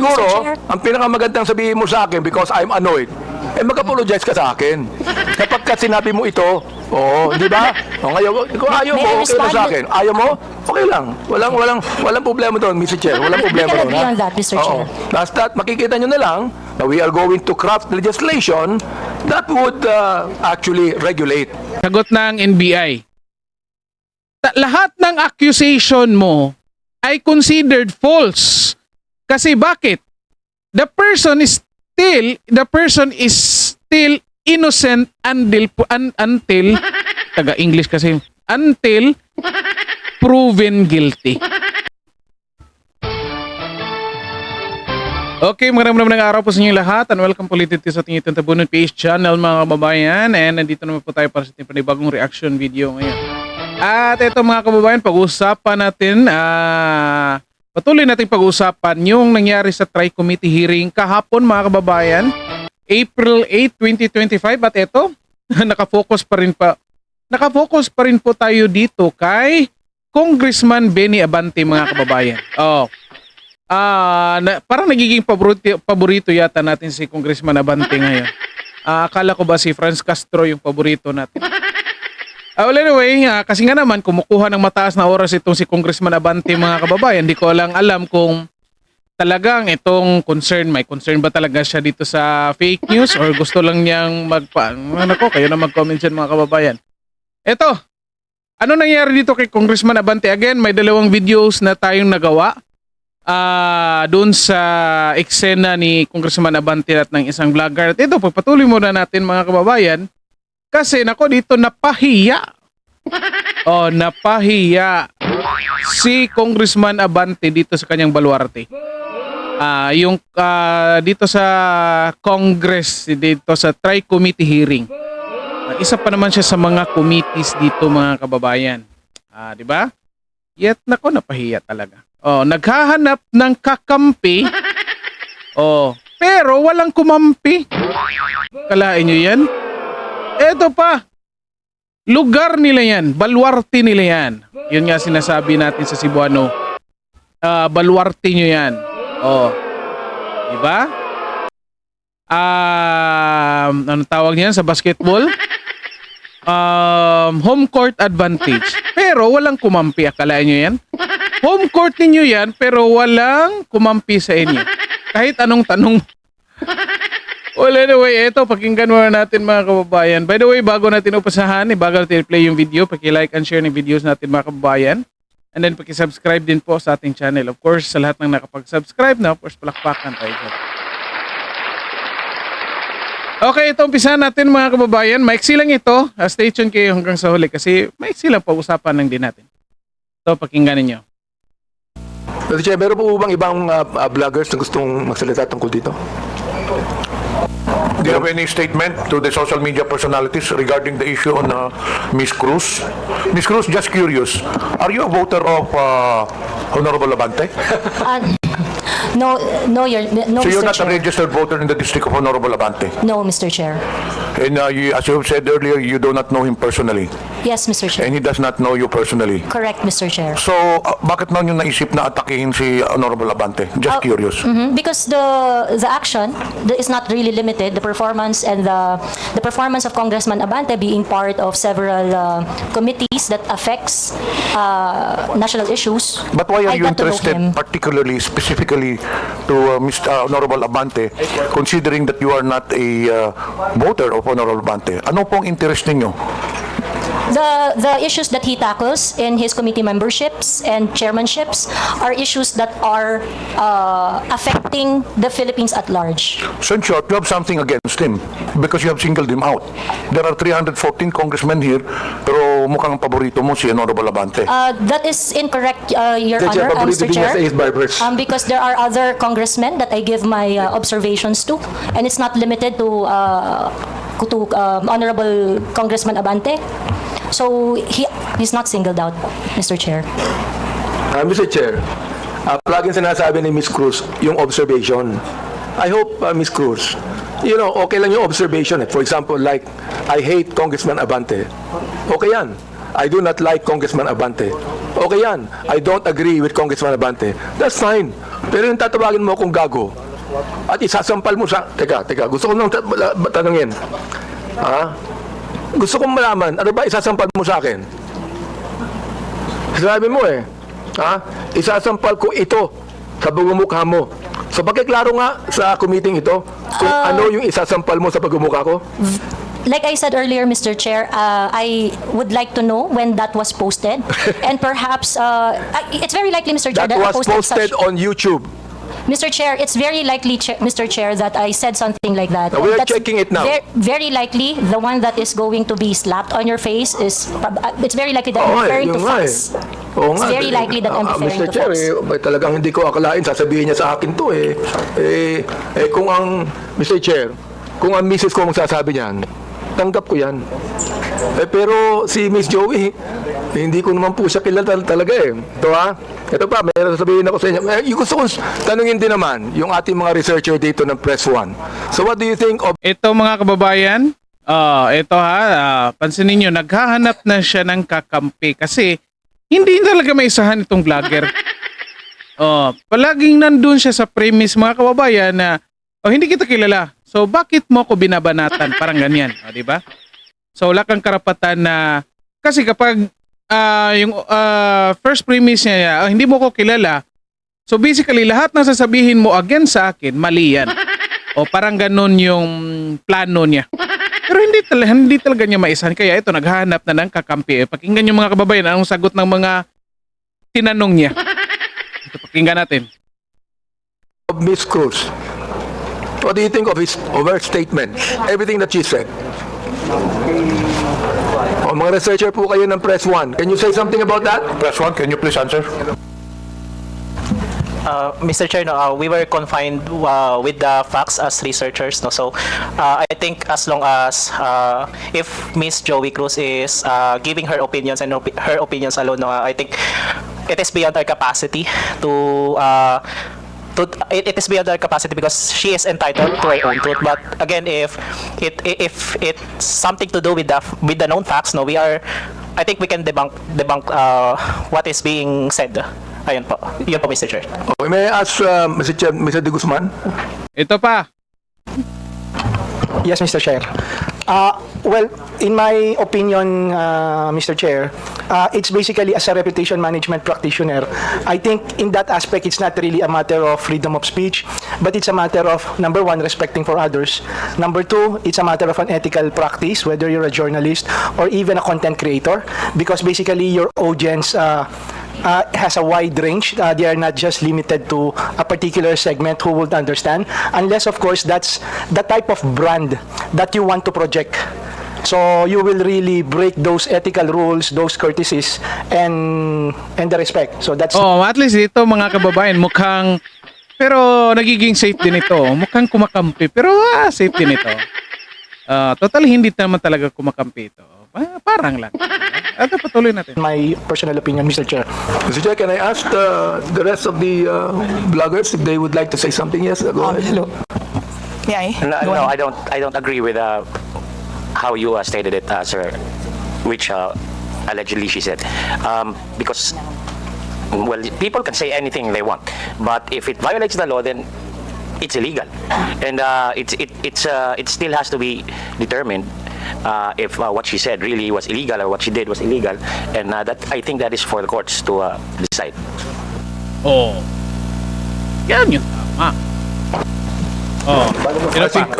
Siguro, Chair. ang pinakamagandang sabihin mo sa akin because I'm annoyed, mag-apologize ka sa akin. Kapag ka sinabi mo ito, di ba? O ngayon, kung ayaw May mo, I okay lang respond? sa akin. Ayaw mo, okay lang. Walang problema doon, Mr. Chair. Walang problema can doon. agree ha? on that, Mr. Oo. Chair. Basta makikita nyo na lang na we are going to craft legislation that would actually regulate. Sagot ng NBI. Lahat ng accusation mo ay considered false. Kasi bakit? The person is still innocent until taga-English kasi until proven guilty. Okay, maraming araw po sa inyo lahat and welcome po ulit sa ating itong Tabunan PH channel mga kababayan, and nandito naman po tayo para sa ating panibagong reaction video ngayon. At ito mga kababayan, pag-uusapan natin patuloy nating pag-uusapan yung nangyari sa Tri-Committee hearing kahapon mga kababayan, April 8, 2025, at ito nakafocus pa rin po tayo dito kay Congressman Benny Abante mga kababayan. Parang nagiging paborito yata natin si Congressman Abante ngayon. Akala ko ba si Franz Castro yung paborito natin? Well anyway, kasi nga naman kumukuha ng mataas na oras itong si Congressman Abante mga kababayan. Hindi ko lang alam kung talagang itong may concern ba talaga siya dito sa fake news or gusto lang niyang kayo na mag-comment dyan mga kababayan. Eto, ano nangyari dito kay Congressman Abante? Again, may dalawang videos na tayong nagawa doon sa eksena ni Congressman Abante at ng isang vlogger. At ito, pagpatuloy muna natin mga kababayan. Kasi nako dito napahiya. Napahiya si Congressman Abante dito sa kanyang baluarte. Dito sa Congress, dito sa Tri-Committee hearing. Isa pa naman siya sa mga committees dito mga kababayan. Di ba? Yet nako napahiya talaga. Naghahanap ng kakampi. Pero walang kumampi. Kalain nyo yan? Eto pa, lugar nila yan, baluarte nila yan. Yun nga sinasabi natin sa Cebuano, baluarte nyo yan. Diba? Ano tawag niyan sa basketball? Home court advantage. Pero walang kumampi, akalain nyo yan? Home court ninyo yan, pero walang kumampi sa inyo. Kahit anong tanong. Well anyway, ito pakinggan muna natin mga kababayan. By the way, bago natin upasahan, bago natin play yung video, paki-like and share ng videos natin mga kababayan. And then paki-subscribe din po sa ating channel. Of course, sa lahat ng nakapag-subscribe na, of course, palakpakan tayo dyan. Okay, ito umpisahan natin mga kababayan. Maiksi lang ito. Stay tuned kayo hanggang sa huli kasi maiksi lang pag-usapan lang din natin. Ito, pakinggan ninyo. Mr. Chair, meron po bang ibang vloggers na gustong magsalita tungkol dito? Do you have any statement to the social media personalities regarding the issue on Ms. Cruz? Ms. Cruz, just curious, are you a voter of Honorable Abante? No, So you're Mr. not a Chair. registered voter in the district of Honorable Abante? No, Mr. Chair. And as you have said earlier, you do not know him personally. Yes, Mr. Chair. And he does not know you personally. Correct, Mr. Chair. So, bakit na nyo naisip na atakihin si Honorable Abante? Just curious. Because the action is not really limited. The performance and the performance of Congressman Abante being part of several committees that affects national issues. But why are I you got to know interested him. particularly, specifically to Mr. Honorable Abante, considering that you are not a voter of Honorable Abante? Ano pong interest ninyo? The issues that he tackles in his committee memberships and chairmanships are issues that are affecting the Philippines at large. So in short, you have something against him because you have singled him out. There are 314 congressmen here, pero mukhang paborito mo si Honorable Abante. That is incorrect, Your Mr. Chair, Honor, paborito Mr. din niya Chair. sa Ace Barbers. Because there are other congressmen that I give my observations to, and it's not limited to Honorable Congressman Abante. So he's not singled out, Mr. Chair. Mr. Chair, palaging sinasabi ni Ms. Cruz yung observation. I hope, Ms. Cruz, okay lang yung observation. For example, like, I hate Congressman Abante. Okay yan. I do not like Congressman Abante. Okay yan. I don't agree with Congressman Abante. That's fine. Pero yung tatawagin mo akong gago at isasampal mo sa... Teka, gusto ko nang tanungin. Ha? Gusto kong malaman, ano ba isasampal mo sa akin? Sabi mo eh. Ha? Isasampal ko ito sa pagmumukha mo. So, pakiklaro nga sa committee ito kung ano yung isasampal mo sa pagmumukha ko. Like I said earlier, Mr. Chair, I would like to know when that was posted. And perhaps, it's very likely, Mr. Chair, That I was posted on YouTube. Mr. Chair, it's very likely, Mr. Chair, that I said something like that. We are That's checking it now. Very likely, the one that is going to be slapped on your face is, it's very likely that I'm Oo, referring to yun nga eh. Fox. Oo It's nga. very likely that I'm referring Mr. to Chair, Fox. talagang hindi ko akalain, sasabihin niya sa akin to eh. Kung ang, Mr. Chair, kung ang misis ko ang sasabi niyan, tanggap ko yan. Pero si Miss Joey, hindi ko naman po siya kilala talaga eh. Ito ha, ito pa, may sasabihin ako sa inyo. Yung gusto kong tanungin din naman, yung ating mga researcher dito ng Press One. So what do you think of Ito mga kababayan, ito pansinin nyo, naghahanap na siya ng kakampi kasi hindi talaga maisahan itong vlogger. Palaging nandun siya sa premise mga kababayan na hindi kita kilala. So bakit mo ako binabanatan? Parang ganyan, di ba? So wala kang karapatan na kasi kapag yung first premise niya, hindi mo ko kilala. So basically lahat ng sasabihin mo against sa akin, mali yan. O parang ganun yung plano niya. Pero hindi talaga niya maisahan. Kaya ito, naghahanap na ng kakampi. Pakinggan yung mga kababayan, anong sagot ng mga tinanong niya. Ito, pakinggan natin. Miss Cruz? What do you think of her statement? Everything that she said. Mga researcher po kayo ng Press One. Can you say something about that? Press One, can you please answer? Mr. Chair, no, we were confined with the facts as researchers. No? So I think as long as if Miss Joey Cruz is giving her opinions and her opinions alone, no, I think it is beyond our capacity to it is beyond our capacity because she is entitled to her own truth. But again, if it's something to do with the known facts, no, I think we can debunk what is being said. Ayun po. Yun po, Mr. Chair. Okay, may I ask Mr. De Guzman? Ito pa. Yes, Mr. Chair. Well, in my opinion, Mr. Chair, it's basically as a reputation management practitioner. I think in that aspect, it's not really a matter of freedom of speech, but it's a matter of, number one, respecting for others. Number two, it's a matter of an ethical practice, whether you're a journalist or even a content creator, because basically your audience has a wide range. They are not just limited to a particular segment who would understand, unless of course that's the type of brand that you want to project. So you will really break those ethical rules, those courtesies, and the respect. So that's At least ito mga kababayan, mukhang, pero nagiging safe din ito. Mukhang kumakampi, pero safe din ito. Totally hindi naman talaga kumakampi ito. Parang lang. At patuloy natin. my personal opinion, Mr. Chair. Mr. Chair, can I ask the rest of the bloggers if they would like to say something? Yes, go ahead. Hello. May I? No, I don't agree with how you stated it, sir, which allegedly she said, because well, people can say anything they want, but if it violates the law, then it's illegal, and it still has to be determined if what she said really was illegal or what she did was illegal, and that I think that is for the courts to decide. Yan yung tama. I think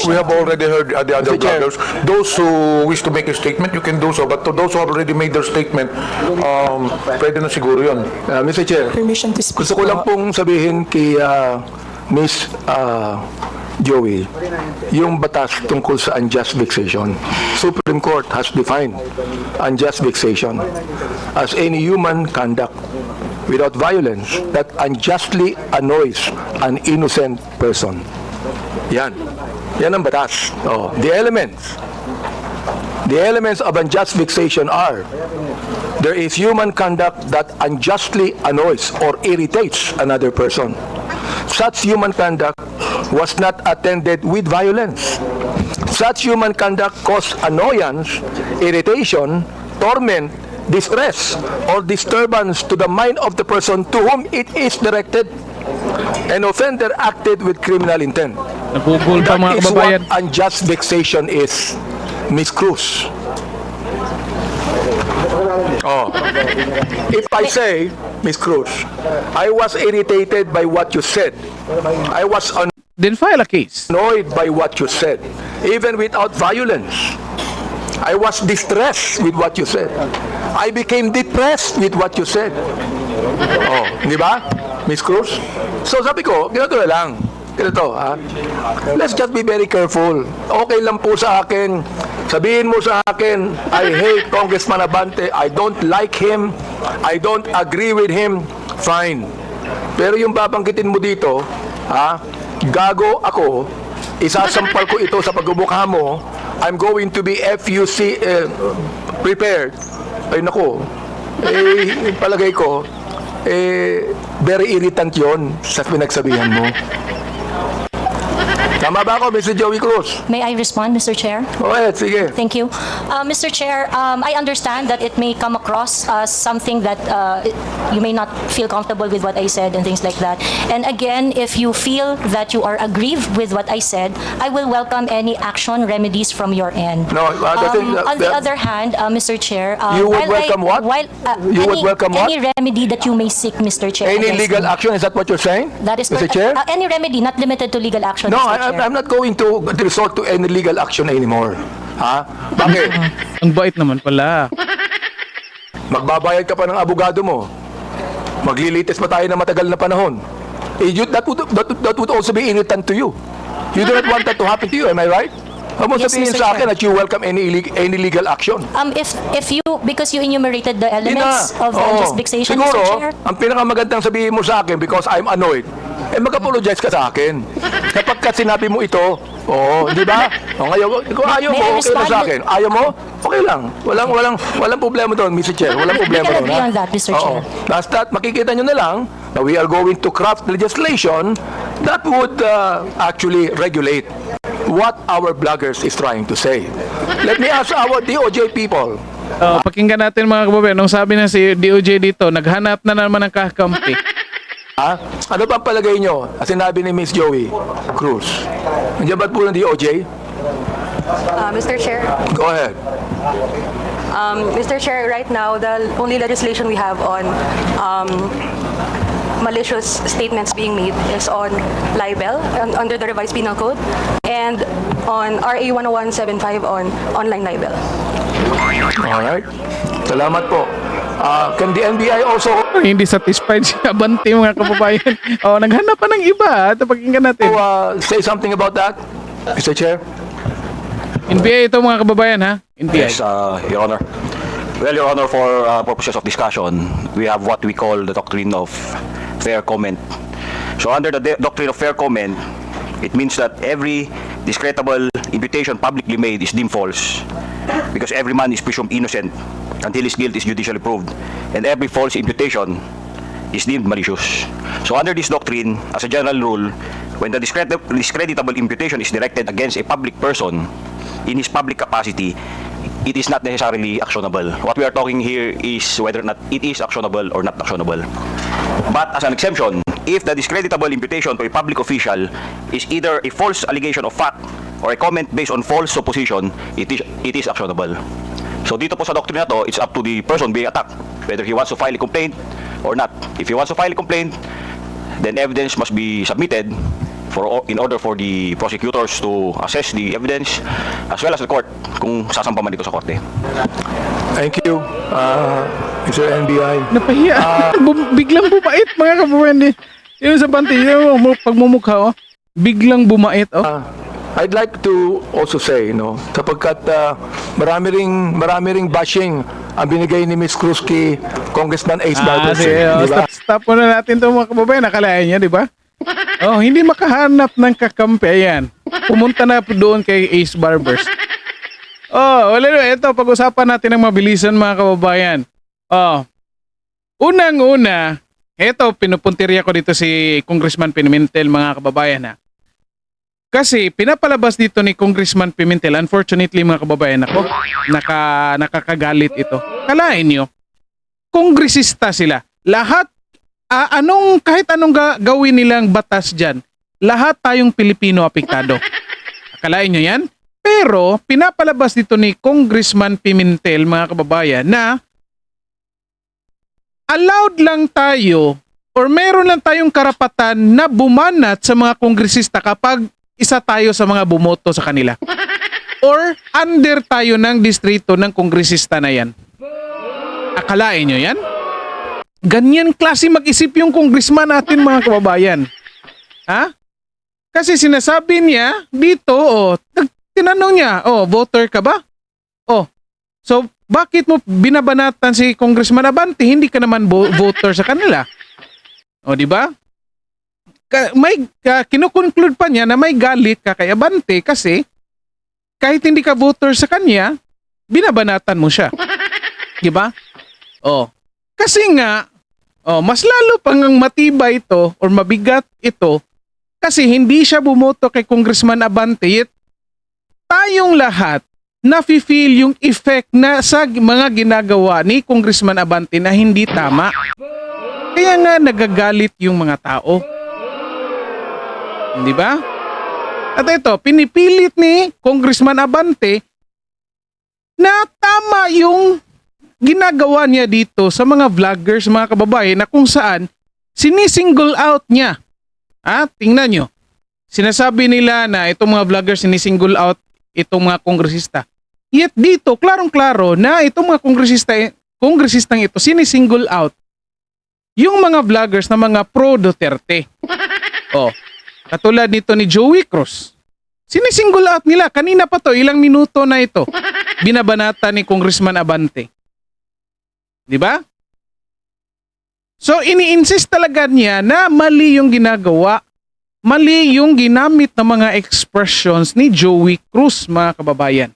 we have already heard the other Mr. Chair. bloggers. Those who wish to make a statement, you can do so. But to those who have already made their statement, pwede na siguro yun. Mr. Chair, Permission to speak. gusto ko lang pong sabihin kay Miss Joey, yung batas tungkol sa unjust vexation. Supreme Court has defined unjust vexation as any human conduct without violence that unjustly annoys an innocent person. Yan. Yan ang batas. The elements of unjust vexation are: there is human conduct that unjustly annoys or irritates another person. Such human conduct was not attended with violence. Such human conduct caused annoyance, irritation, torment, distress, or disturbance to the mind of the person to whom it is directed. An offender acted with criminal intent. Nagugol pa That mga is kababayan. what unjust vexation is, Miss Cruz. Oh. If I say, Miss Cruz, I was irritated by what you said. I was Then file a case. annoyed by what you said, even without violence. I was distressed with what you said. I became depressed with what you said. Oh, di ba, Miss Cruz? So sabi ko, ganito na lang. Ganito, ha? Let's just be very careful. Okay lang po sa akin. Sabihin mo sa akin, I hate Congressman Abante. I don't like him. I don't agree with him. Fine. Pero yung babanggitin mo dito, ha? Gago ako. Isasampal ko ito sa pagbubukha mo. I'm going to be FUC prepared. Ay nako. Palagay ko, very irritant yon sa pinagsabihan mo. Tama ba ako, Mr. Joey Cruz? May I respond, Mr. Chair? O, sige. Thank you. Mr. Chair, I understand that it may come across as something that you may not feel comfortable with what I said and things like that. And again, if you feel that you are aggrieved with what I said, I will welcome any action remedies from your end. No, On the other hand, Mr. Chair, You would welcome what? You would welcome what? Any remedy that you may seek, Mr. Chair. Any against legal me. action, is that what you're saying? That is Mr. correct. Chair? Any remedy, not limited to legal action, No, Mr. Chair. I'm not going to resort to any legal action anymore. Ha? Bakit? Ang bait naman pala. Magbabayad ka pa ng abogado mo. Maglilitis pa tayo ng matagal na panahon. That would also be irritant to you. You do not want that to happen to you, am I right? Huwag mo Yes, sabihin Mr. sa akin Chair. that you welcome any legal action. If you, because you enumerated the elements of Oo. unjust vexation, Siguro, Mr. Chair. ang pinakamagandang sabihin mo sa akin because I'm annoyed, mag-apologize ka sa akin. Kapag ka sinabi mo ito, di ba? Kung ayaw mo, May I okay na respond? sa akin. Ayaw mo, okay lang. Walang problema doon, Mr. Chair. Walang problema can doon. agree ha? on that, Mr. Oo. Chair. Basta makikita nyo na lang na we are going to craft legislation that would actually regulate what our bloggers is trying to say. Let me ask our DOJ people. Pakinggan natin mga kababayan. Nung sabi na si DOJ dito, naghanap na naman ng kakampi. Ha? Ano pa ang palagay nyo? Sinabi ni Miss Joey Cruz. Nandiyan ba't po ng DOJ? Mr. Chair, Go ahead. Mr. Chair, right now the only legislation we have on malicious statements being made is on libel under the revised penal code and on RA 10175 on online libel. Alright. Salamat po. Can the NBI also Hindi satisfied si Abante mga kababayan. Naghanap pa ng iba. Ito pakinggan natin. say something about that, Mr. Chair? NBI ito mga kababayan ha. NBI. Yes, Your Honor. Well, Your Honor, for purposes of discussion, we have what we call the doctrine of fair comment. So under the doctrine of fair comment, it means that every discreditable imputation publicly made is deemed false because every man is presumed innocent until his guilt is judicially proved, and every false imputation is deemed malicious. So under this doctrine, as a general rule, when the discreditable imputation is directed against a public person in his public capacity, it is not necessarily actionable. What we are talking here is whether or not it is actionable or not actionable. But as an exemption, if the discreditable imputation to a public official is either a false allegation of fact or a comment based on false supposition, it is actionable. So dito po sa doctrine na to, it's up to the person being attacked whether he wants to file a complaint or not. If he wants to file a complaint, then evidence must be submitted in order for the prosecutors to assess the evidence as well as the court kung sasampa man dito sa korte. Thank you, Mr. NBI. Napahiya. Biglang bumait mga kababayan. Yun sa Abante, yung pagmumukha biglang bumait. I'd like to also say, sapagkat marami ring bashing ang binigay ni Miss Cruz kay Congressman Ace Barberson. Di ba? Stop na natin ito mga kababayan. Nakalayan niya, di ba? Hindi makahanap ng kakampi. Ayan. Pumunta na doon kay Ace Barbers. Ito, pag-usapan natin ng mabilisan mga kababayan. Unang-una, ito, pinupuntirya ko dito si Congressman Pimentel mga kababayan ha. Kasi pinapalabas dito ni Congressman Pimentel, unfortunately mga kababayan ako, nakakagalit ito. Kalain nyo, kongresista sila. Lahat kahit anong gawin nilang batas dyan, lahat tayong Pilipino apektado. Akalain nyo yan? Pero pinapalabas dito ni Congressman Pimentel, mga kababayan, na allowed lang tayo or meron lang tayong karapatan na bumanat sa mga kongresista kapag isa tayo sa mga bumoto sa kanila. Or under tayo ng distrito ng kongresista na yan. Akalain nyo yan? Ganyan klase mag-isip yung congressman natin, mga kababayan. Ha? Kasi sinasabi niya dito, tinanong niya, voter ka ba? So bakit mo binabanatan si Congressman Abante? Hindi ka naman voter sa kanila. Di ba? Kinukonclude pa niya na may galit ka kay Abante kasi kahit hindi ka voter sa kanya, binabanatan mo siya. Di ba? Kasi nga, mas lalo pang matibay ito or mabigat ito kasi hindi siya bumoto kay Congressman Abante, yet tayong lahat nafe-feel yung effect na sa mga ginagawa ni Congressman Abante na hindi tama. Kaya nga nagagalit yung mga tao. Di ba? At ito, pinipilit ni Congressman Abante na tama yung ginagawa niya dito sa mga vloggers, mga kababayan, na kung saan sinisingle out niya. Tingnan nyo. Sinasabi nila na itong mga vloggers sinisingle out itong mga kongresista. Yet dito, klarong-klaro na itong mga kongresistang ito sinisingle out yung mga vloggers na mga pro-Duterte. Katulad nito ni Joey Cruz. Sinisingle out nila. Kanina pa to, ilang minuto na ito. Binabanata ni Congressman Abante. Di ba? So ini-insist talaga niya na mali yung ginagawa, mali yung ginamit ng mga expressions ni Joey Cruz, mga kababayan.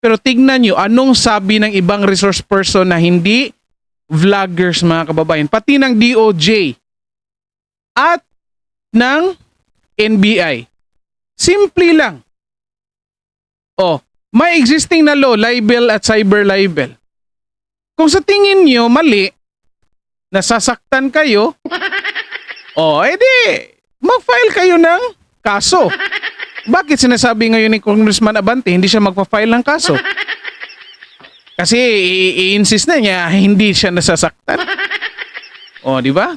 Pero tignan nyo, anong sabi ng ibang resource person na hindi vloggers, mga kababayan, pati ng DOJ at ng NBI. Simple lang. May existing na law, libel at cyber libel. Kung sa tingin nyo mali, nasasaktan kayo, edi mag-file kayo ng kaso. Bakit sinasabi ngayon ni Congressman Abante hindi siya magpa-file ng kaso? Kasi i-insist na niya hindi siya nasasaktan. Di ba?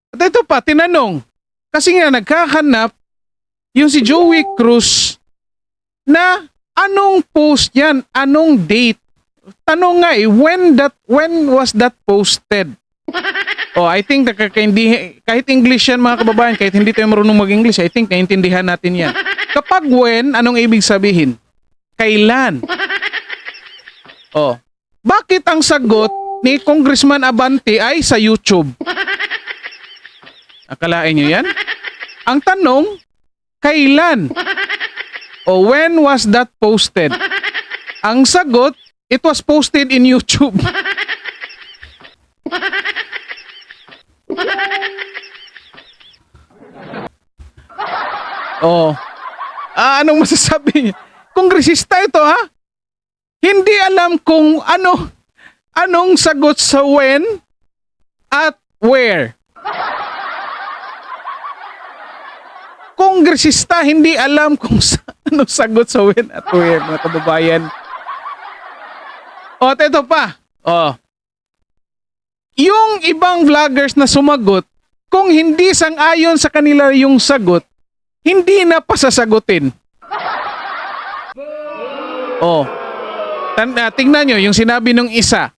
At ito pa, tinanong. Kasi nga nagkahanap yung si Joey Cruz na anong post yan? Anong date? Tanong nga when was that posted? I think kahit English yan, mga kababayan, kahit hindi tayo marunong mag-English, I think naintindihan natin yan. Kapag when, anong ibig sabihin? Kailan? Bakit ang sagot ni Congressman Abante ay sa YouTube? Akalain nyo yan? Ang tanong, kailan? When was that posted? Ang sagot, it was posted in YouTube. Anong masasabi niya? Kongresista ito, ha? Hindi alam kung anong sagot sa when at where. Kongresista hindi alam kung anong sagot sa when at where, mga kababayan. At ito pa. Yung ibang vloggers na sumagot, kung hindi sang-ayon sa kanila yung sagot, hindi na pasasagutin. Tingnan nyo yung sinabi nung isa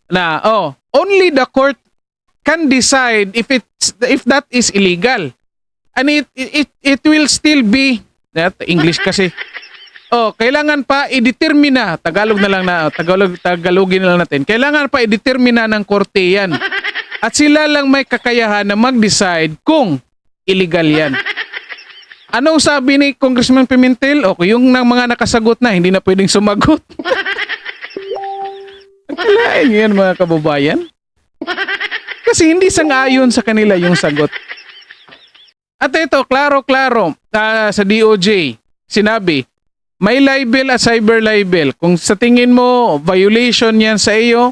na only the court can decide if that is illegal. And it will still be English kasi. Kailangan pa i-determina, Tagalogin na lang natin. Kailangan pa i-determina ng korte yan. At sila lang may kakayahan na mag-decide kung illegal yan. Anong sabi ni Congressman Pimentel? Yung mga nakasagot na, hindi na pwedeng sumagot. Akalain yan, mga kababayan. Kasi hindi sang-ayon sa kanila yung sagot. At ito, klaro-klaro, sa DOJ, sinabi, may libel at cyber libel. Kung sa tingin mo, violation yan sa iyo,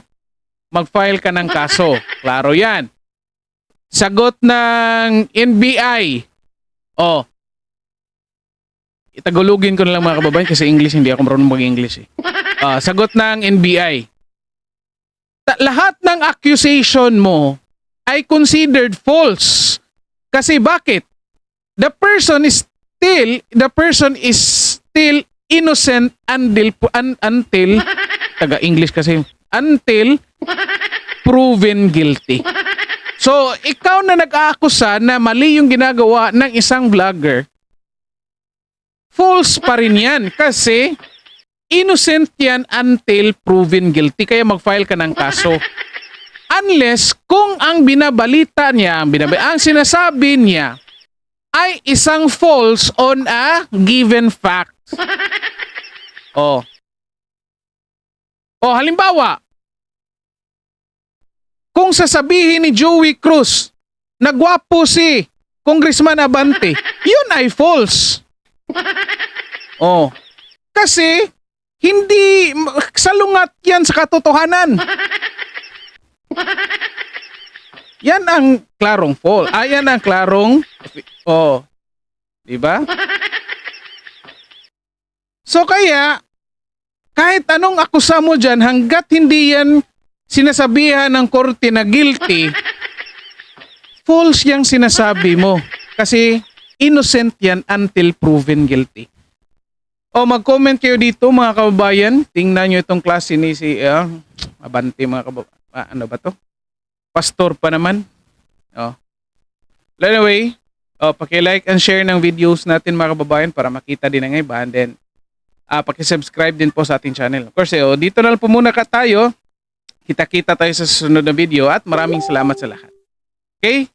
mag-file ka ng kaso. Klaro yan. Sagot ng NBI. Oh. Itagulugin ko na lang mga kababayan kasi English, hindi ako marunong mag-English eh. Sagot ng NBI. Lahat ng accusation mo ay considered false. Kasi bakit? The person is still innocent until taga-English kasi, until proven guilty. So, ikaw na nag-aakusa na mali yung ginagawa ng isang vlogger, false pa rin yan kasi innocent yan until proven guilty. Kaya mag-file ka ng kaso. Unless kung ang binabalita niya, ang sinasabi niya ay isang false on a given fact. Halimbawa, kung sasabihin ni Joey Cruz na gwapo si Congressman Abante, yun ay false. Kasi hindi salungat yan sa katotohanan. Yan ang klarong false. Yan ang klarong di ba? So kaya kahit anong akusa mo dyan, hanggat hindi yan sinasabihan ng korte na guilty, false yung sinasabi mo. Kasi innocent yan until proven guilty. Mag-comment kayo dito mga kababayan. Tingnan nyo itong klase ni si Abante mga kababayan. Ano ba to? Pastor pa naman. Anyway, paki-like and share ng videos natin mga kababayan para makita din ang iba. And then, paki-subscribe din po sa ating channel. Of course, dito na lang po muna tayo. Kita-kita tayo sa susunod na video at maraming salamat sa lahat. Okay?